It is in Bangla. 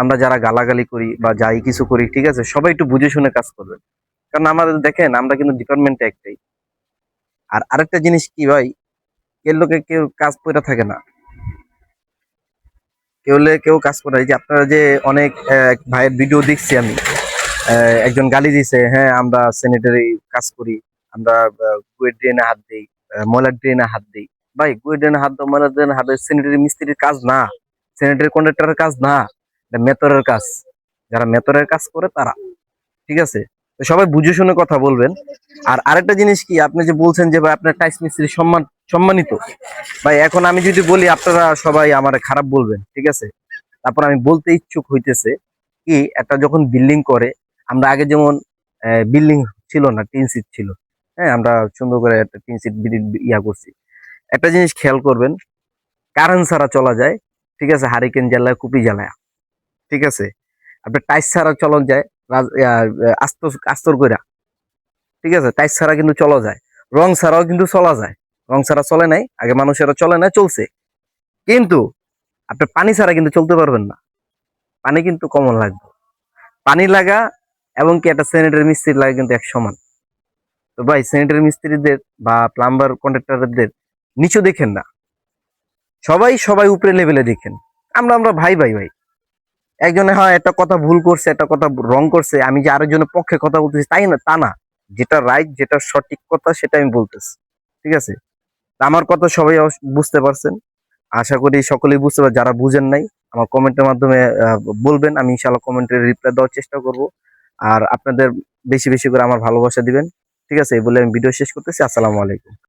আমরা যারা গালাগালি করি বা যাই কিছু করি, ঠিক আছে, সবাই একটু বুঝে শুনে কাজ করবেন। কারণ আমাদের দেখেন আমরা কিন্তু ডিপার্টমেন্টে একটাই। আর আরেকটা জিনিস কি ভাই, কেউ লোকে কেউ কাজ করে থাকে না, কেউ কাজ করে। এই যে আপনারা যে অনেক ভাইয়ের ভিডিও দেখছি আমি, একজন গালি দিছে, হ্যাঁ আমরা স্যানিটারি কাজ করি, আমরা কুয়ের ড্রেনে হাত দিই, ময়লার ড্রেনে হাত দিই। ভাই কুয়ের ড্রেনে হাত দাও, ময়লার ড্রেনে হাত দেয় স্যানিটারি মিস্ত্রির কাজ না, স্যানিটারি কন্ডাক্টরের কাজ না, এটা মেতরের কাজ। যারা মেতরের কাজ করে তারা, ঠিক আছে। তো সবাই বুঝে শুনে কথা বলবেন। আর আরেকটা জিনিস কি, আপনি যে বলছেন যে ভাই আপনার টাইস মিস্ত্রি সম্মানিত, ভাই এখন আমি যদি বলি আপনারা সবাই আমার খারাপ বলবেন, ঠিক আছে। তারপর আমি বলতে ইচ্ছুক হইতেছে কি, একটা যখন বিল্ডিং করে, আমরা আগে যেমন বিল্ডিং ছিল না, টিন সিট ছিল, হ্যাঁ আমরা সুন্দর করে একটা টিন সিট ইয়া করছি। একটা জিনিস খেয়াল করবেন, কারেন্ট ছাড়া চলা যায়, ঠিক আছে, হারিকেন জ্বালায় কুপি জ্বালায়, ঠিক আছে। আপনার টাইস ছাড়া চলন যায়, আস্তর আস্তর কইরা, ঠিক আছে, টাইস ছাড়া কিন্তু চলা যায়। রং ছাড়াও কিন্তু চলা যায়, রং ছাড়া চলে নাই, আগে মানুষেরা চলে নাই, চলছে। কিন্তু আপনার পানি ছাড়া কিন্তু চলতে পারবেন না, পানি কিন্তু কমন লাগবে। পানি লাগা এবং কি একটা স্যানিটারি মিস্ত্রি লাগা কিন্তু এক সমান। তো ভাই স্যানিটারি মিস্ত্রিদের বা প্লাম্বার কন্ট্রাক্টরদের নিচু দেখেন না, সবাই সবাই উপরে লেভেলে দেখেন। আমরা ভাই ভাই ভাই, একজনে হয় একটা কথা ভুল করছে, একটা কথা রং করছে, আমি যে আরেকজনের পক্ষে কথা বলতেছি তাই না, তা না। যেটা রাইট, যেটা সঠিক কথা সেটা আমি বলতেছি, ঠিক আছে। তা আমার কথা সবাই বুঝতে পারছেন, আশা করি সকলেই বুঝতে পার। যারা বুঝেন নাই আমার কমেন্টের মাধ্যমে বলবেন, আমি ইনশাআল্লাহ কমেন্টের রিপ্লাই দেওয়ার চেষ্টা করব। আর আপনাদের বেশি বেশি করে আমার ভালোবাসা দিবেন, ঠিক আছে। এই বলে আমি ভিডিও শেষ করতেছি। আসসালামু আলাইকুম।